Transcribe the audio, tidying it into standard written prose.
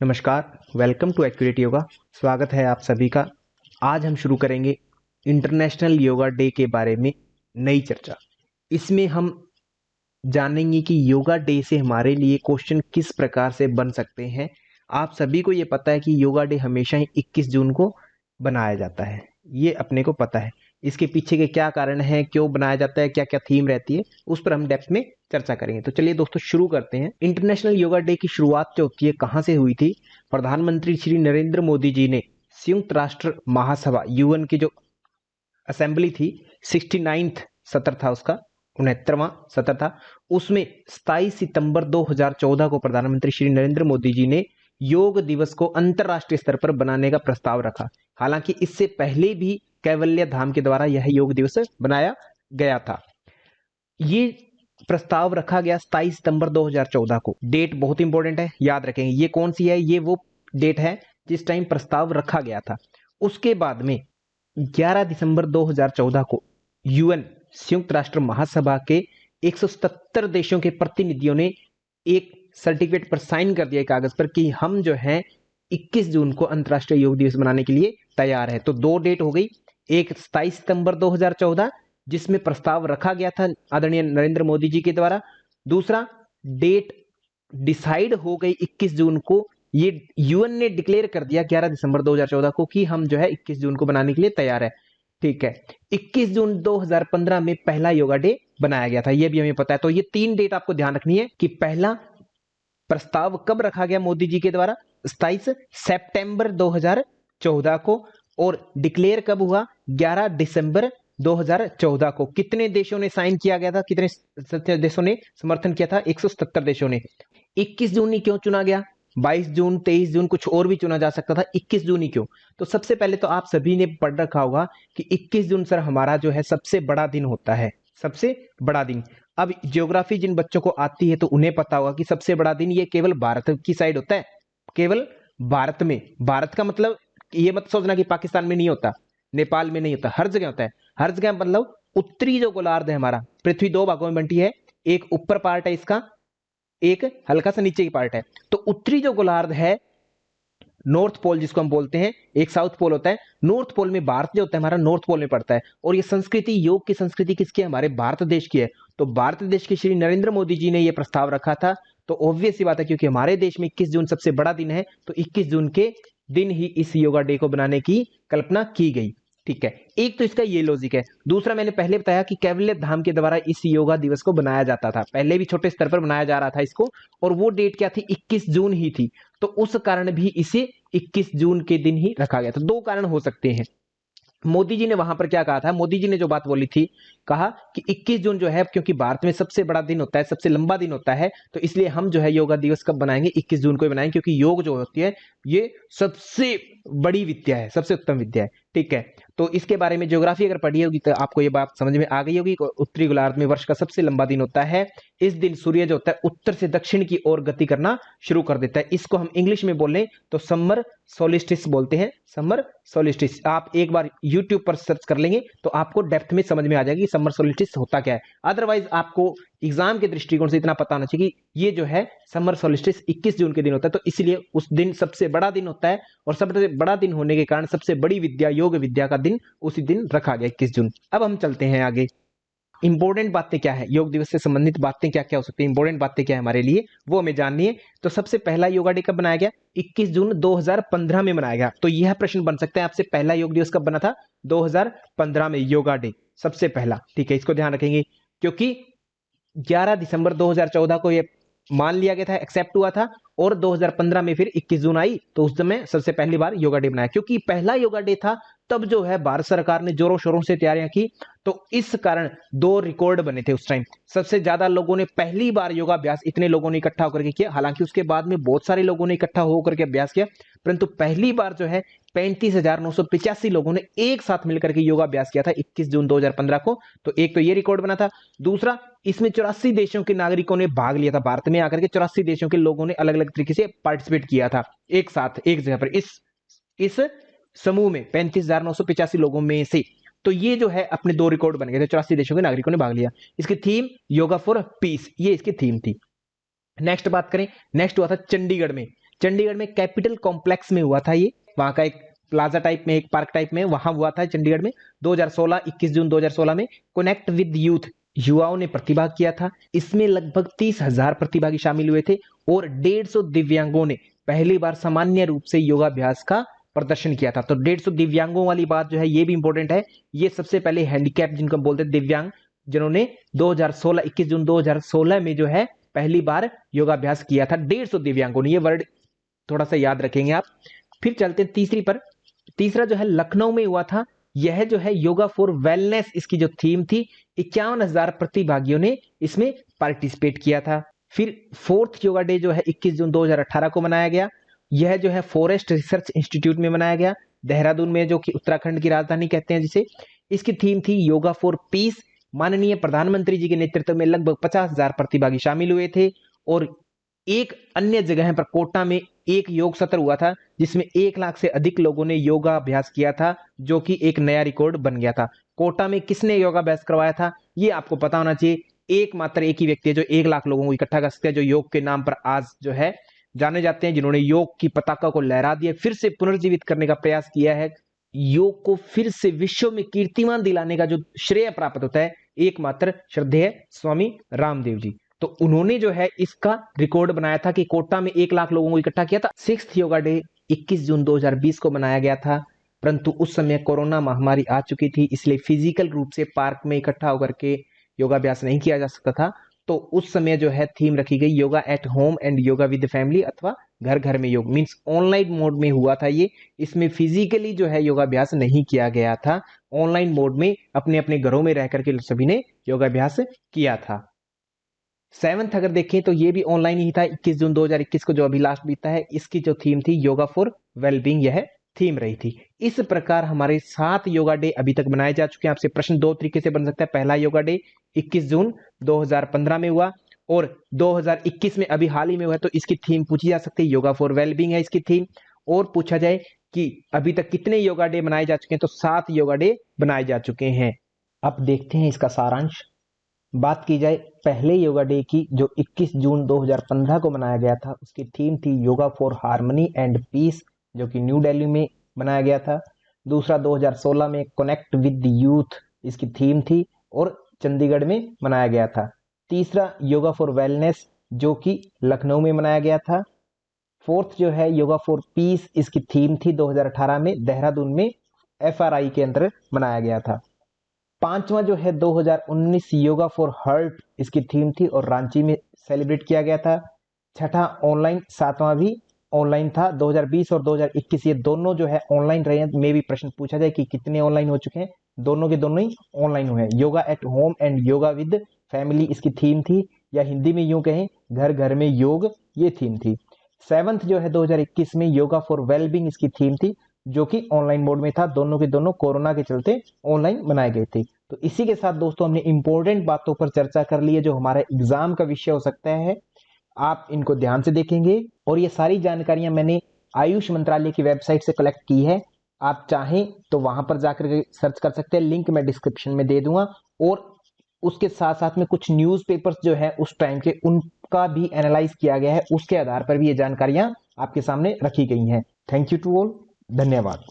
नमस्कार, welcome to accurate yoga. स्वागत है आप सभी का। आज हम शुरू करेंगे इंटरनेशनल योगा डे के बारे में नई चर्चा। इसमें हम जानेंगे कि योगा डे से हमारे लिए क्वेश्चन किस प्रकार से बन सकते हैं। आप सभी को ये पता है कि योगा डे हमेशा ही 21 जून को बनाया जाता है, ये अपने को पता है। इसके पीछे के क्या कारण है, क्यों बनाया जाता है, क्या क्या थीम रहती है, उस पर हम डेप्थ में चर्चा करेंगे। तो चलिए दोस्तों शुरू करते हैं। इंटरनेशनल योगा डे की शुरुआत जो होती है कहाँ से हुई थी? प्रधानमंत्री श्री नरेंद्र मोदी जी ने संयुक्त राष्ट्र महासभा यूएन की जो असेंबली थी, 69th सत्र था उसका, 69वां सत्र था, उसमें 27 सितंबर 2014 को प्रधानमंत्री श्री नरेंद्र मोदी जी ने योग दिवस को अंतरराष्ट्रीय स्तर पर बनाने का प्रस्ताव रखा। हालांकि इससे पहले भी कैवल्य धाम के द्वारा यह योग दिवस बनाया गया था। ये प्रस्ताव रखा गया 27 सितंबर 2014 को। डेट बहुत इंपॉर्टेंट है, याद रखेंगे। ये कौन सी है? ये वो डेट है जिस टाइम प्रस्ताव रखा गया था। उसके बाद में 11 दिसंबर 2014 को यूएन संयुक्त राष्ट्र महासभा के 177 देशों के प्रतिनिधियों ने एक सर्टिफिकेट पर साइन कर दिया कागज पर कि हम जो है 21 जून को अंतर्राष्ट्रीय योग दिवस मनाने के लिए तैयार है। तो दो डेट हो गई, एक 27 सितंबर 2014 जिसमें प्रस्ताव रखा गया था आदरणीय नरेंद्र मोदी जी के द्वारा, दूसरा डेट डिसाइड हो गई 21 जून को। ये यूएन ने डिक्लेयर कर दिया 11 दिसंबर 2014 को कि हम जो है 21 जून को बनाने के लिए तैयार है। ठीक है, 21 जून 2015 में पहला योगा डे बनाया गया था, ये भी हमें पता है। तो ये तीन डेट आपको ध्यान रखनी है कि पहला प्रस्ताव कब रखा गया मोदी जी के द्वारा, 27 सितंबर 2014 को, और डिक्लेयर कब हुआ, 11 दिसंबर 2014 को। कितने देशों ने साइन किया गया था, कितने देशों ने समर्थन किया था? 177 देशों ने। 21 जून ही क्यों चुना गया? 22 जून, 23 जून, कुछ और भी चुना जा सकता था, 21 जून ही क्यों? तो सबसे पहले तो आप सभी ने पढ़ रखा होगा कि 21 जून सर हमारा जो है सबसे बड़ा दिन होता है, सबसे बड़ा दिन। अब ज्योग्राफी जिन बच्चों को आती है तो उन्हें पता होगा कि सबसे बड़ा दिन ये केवल भारत की साइड होता है, केवल भारत में। भारत का मतलब ये मत सोचना कि पाकिस्तान में नहीं होता, नेपाल में नहीं होता, हर जगह होता है। हर जगह मतलब उत्तरी जो गोलार्ध है हमारा, पृथ्वी दो भागों में बंटी है, एक ऊपर पार्ट है इसका, एक हल्का सा नीचे की पार्ट है। तो उत्तरी जो गोलार्ध है, नॉर्थ पोल जिसको हम बोलते हैं, एक साउथ पोल होता है। नॉर्थ पोल में भारत जो होता है हमारा नॉर्थ पोल में पड़ता है। और ये संस्कृति, योग की संस्कृति किसकी है? हमारे भारत देश की है। तो भारत देश के श्री नरेंद्र मोदी जी ने यह प्रस्ताव रखा था। तो ऑब्वियस सी बात है, क्योंकि हमारे देश में 21 जून सबसे बड़ा दिन है, तो 21 जून के दिन ही इस योगा डे को बनाने की कल्पना की गई। ठीक है, एक तो इसका ये लॉजिक है। दूसरा, मैंने पहले बताया कि कैवल्य धाम के द्वारा इस योगा दिवस को बनाया जाता था, पहले भी छोटे स्तर पर बनाया जा रहा था इसको, और वो डेट क्या थी? 21 जून ही थी। तो उस कारण भी इसे 21 जून के दिन ही रखा गया। तो दो कारण हो सकते हैं। मोदी जी ने वहां पर क्या कहा था? मोदी जी ने जो बात बोली थी, कहा कि 21 जून जो है, क्योंकि भारत में सबसे बड़ा दिन होता है, सबसे लंबा दिन होता है, तो इसलिए हम जो है योगा दिवस कब बनाएंगे? 21 जून को ही बनाएंगे, क्योंकि योग जो होती है ये सबसे बड़ी विद्या है, सबसे उत्तम विद्या है। ठीक है, तो इसके बारे में ज्योग्राफी अगर पढ़ी होगी तो आपको ये बात समझ में आ गई होगी। उत्तरी गोलार्ध में वर्ष का सबसे लंबा दिन होता है। इस दिन सूर्य जो होता है उत्तर से दक्षिण की ओर गति करना शुरू कर देता है। इसको हम इंग्लिश में बोलें तो समर सोलिस्टिस बोलते हैं, समर सोलिस्टिस। आप एक बार यूट्यूब पर सर्च कर लेंगे तो आपको डेप्थ में समझ में आ जाएगी समर सोलिस्टिस होता क्या है। अदरवाइज आपको एग्जाम के दृष्टिकोण से इतना पता होना चाहिए कि ये जो है समर सोलिस्टिस 21 जून के दिन होता है। तो इसलिए उस दिन सबसे बड़ा दिन होता है, और सबसे बड़ा दिन होने के कारण सबसे बड़ी विद्या, योग विद्या का दिन उसी दिन रखा गया 21 जून। अब हम चलते हैं आगे। इंपॉर्टेंट बातें क्या है, योग दिवस से संबंधित बातें क्या क्या हो सकती है, इंपॉर्टेंट बातें क्या है हमारे लिए, वो हमें जाननी है। तो सबसे पहला योगा डे कब बनाया गया? 21 जून 2015 में बनाया गया। तो यह प्रश्न बन सकता है आपसे, पहला योग दिवस कब बना था? 2015 में योगा डे सबसे पहला। ठीक है, इसको ध्यान रखेंगे, क्योंकि 11 दिसंबर 2014 को यह मान लिया गया था, एक्सेप्ट हुआ था, और 2015 में फिर 21 जून आई, तो उस समय सबसे पहली बार योगा डे बनाया। क्योंकि पहला योगा डे था, तब जो है भारत सरकार ने जोरों शोरों से तैयारियां की, तो इस कारण दो रिकॉर्ड बने थे उस टाइम। सबसे ज्यादा लोगों ने पहली बार योगाभ्यास इतने लोगों ने इकट्ठा होकर के किया। हालांकि उसके बाद में बहुत सारे लोगों ने इकट्ठा होकर के अभ्यास किया, परंतु पहली बार जो है 35,985 लोगों ने एक साथ मिलकर के योगाभ्यास किया था 21 जून 2015 को। तो एक तो ये रिकॉर्ड बना था। दूसरा, इसमें 84 देशों के नागरिकों ने भाग लिया था। भारत में आकर के 84 देशों के लोगों ने अलग अलग तरीके से पार्टिसिपेट किया था एक साथ एक जगह पर, इस समूह में 35,985 लोगों में से। तो ये जो है अपने दो रिकॉर्ड बन गए थे, 84 देशों के नागरिकों ने भाग लिया। इसकी थीम योगा फॉर पीस, ये इसकी थीम थी। नेक्स्ट बात करें, नेक्स्ट हुआ था चंडीगढ़ में। चंडीगढ़ में कैपिटल कॉम्प्लेक्स में हुआ था ये, वहां का एक प्लाजा टाइप में, एक पार्क टाइप में वहां हुआ था चंडीगढ़ में 2016, 21 जून 2016 में। कनेक्ट विद यूथ, युवाओं ने प्रतिभाग किया था। इसमें लगभग 30,000 प्रतिभागी शामिल हुए थे और 150 दिव्यांगों ने पहली बार सामान्य रूप से योगाभ्यास का प्रदर्शन किया था। तो 150 दिव्यांगों वाली बात जो है ये भी इंपॉर्टेंट है। ये सबसे पहले हैंडीकैप जिनको हम बोलते हैं दिव्यांग, जिन्होंने 2016, 21 जून 2016 में जो है पहली बार योगाभ्यास किया था। 150 दिव्यांगों ने, ये वर्ड थोड़ा सा याद रखेंगे आप। फिर चलते तीसरी पर। तीसरा जो है लखनऊ में हुआ था। यह जो है योगा फॉर वेलनेस, इसकी जो थीम थी, 51,000 प्रतिभागियों ने इसमें पार्टिसिपेट किया था। फिर फोर्थ योगा डे जो है 21 जून 2018 को मनाया गया। यह जो है फॉरेस्ट रिसर्च इंस्टीट्यूट में मनाया गया, देहरादून में, जो कि उत्तराखंड की राजधानी कहते हैं जिसे। इसकी थीम थी योगा फॉर पीस। माननीय प्रधानमंत्री जी के नेतृत्व में लगभग 50,000 प्रतिभागी शामिल हुए थे। और एक अन्य जगह पर कोटा में एक योग सत्र हुआ था जिसमें 1 लाख से अधिक लोगों ने योगा अभ्यास किया था, जो कि एक नया रिकॉर्ड बन गया था। कोटा में किसने योगा अभ्यास करवाया था ये आपको पता होना चाहिए। एकमात्र एक ही व्यक्ति है जो 1 लाख लोगों को इकट्ठा कर सकते हैं, जो योग के नाम पर आज जो है जाने जाते हैं, जिन्होंने योग की पताका को लहरा दिया, फिर से पुनर्जीवित करने का प्रयास किया है। योग को फिर से विश्व में कीर्तिमान दिलाने का जो श्रेय प्राप्त होता है, एकमात्र श्रद्धेय स्वामी रामदेव जी। तो उन्होंने जो है इसका रिकॉर्ड बनाया था कि कोटा में 1 लाख लोगों को इकट्ठा किया था। 6th योगा डे 21 जून 2020 को मनाया गया था, परंतु उस समय कोरोना महामारी आ चुकी थी, इसलिए फिजिकल रूप से पार्क में इकट्ठा होकर के योगाभ्यास नहीं किया जा सकता था। तो उस समय जो है थीम रखी गई yoga at home and yoga with family, अथवा घर घर में योग, मीन्स ऑनलाइन मोड में हुआ था ये। इसमें फिजिकली जो है योगाभ्यास नहीं किया गया था, ऑनलाइन मोड में अपने अपने घरों में रह करके सभी ने योगाभ्यास किया था। 7th अगर देखें तो ये भी ऑनलाइन ही था, 21 जून 2021 को जो अभी लास्ट बीता है। इसकी जो थीम थी योगा फॉर वेलबींग, यह थीम रही थी। इस प्रकार हमारे 7 योगा डे अभी तक बनाए जा चुके हैं। आपसे प्रश्न 2 तरीके से बन सकता है। पहला योगा डे 21 जून 2015 में हुआ और 2021 में अभी हाल ही में हुआ, तो इसकी थीम पूछी जा सकती है, योगा फॉर वेलबींग है इसकी थीम। और पूछा जाए कि अभी तक कितने योगा डे बनाए जा चुके हैं, तो 7 योगा डे बनाए जा चुके हैं। अब देखते हैं इसका सारांश। बात की जाए पहले योगा डे की, जो 21 जून 2015 को मनाया गया था, उसकी थीम थी yoga for harmony and peace, जो कि न्यू दिल्ली में बनाया गया था। दूसरा 2016 में कनेक्ट विद यूथ, इसकी थीम थी और चंडीगढ़ में मनाया गया था। तीसरा योगा फॉर वेलनेस, जो कि लखनऊ में मनाया गया था। फोर्थ जो है योगा फॉर पीस, इसकी थीम थी 2018 में देहरादून में FRI के अंदर मनाया गया था। पांचवा जो है 2019 योगा फॉर हार्ट, इसकी थीम थी और रांची में सेलिब्रेट किया गया था। छठा ऑनलाइन, 7वां भी ऑनलाइन था। 2020 और 2021 ये दोनों जो है ऑनलाइन रहे हैं। में भी प्रश्न पूछा जाए कि कितने ऑनलाइन हो चुके हैं, दोनों के दोनों ही ऑनलाइन हुए हैं। Yoga at home and yoga with family इसकी थीम थी, या हिंदी में यूं कहें घर घर में योग, ये थीम थी। 7th जो है 2021 में योगा फॉर वेलबींग इसकी थीम थी, जो कि ऑनलाइन मोड में था। दोनों के दोनों कोरोना के चलते ऑनलाइन बनाए गए थे। तो इसी के साथ दोस्तों हमने इंपॉर्टेंट बातों पर चर्चा कर ली है, जो हमारा एग्जाम का विषय हो सकता है। आप इनको ध्यान से देखेंगे और ये सारी जानकारियां मैंने आयुष मंत्रालय की वेबसाइट से कलेक्ट की है। आप चाहें तो वहां पर जाकर सर्च कर सकते हैं, लिंक मैं डिस्क्रिप्शन में दे दूंगा। और उसके साथ साथ में कुछ न्यूज़पेपर्स जो है उस टाइम के, उनका भी एनालाइज किया गया है, उसके आधार पर भी ये जानकारियां आपके सामने रखी गई हैं। थैंक यू टू ऑल, धन्यवाद।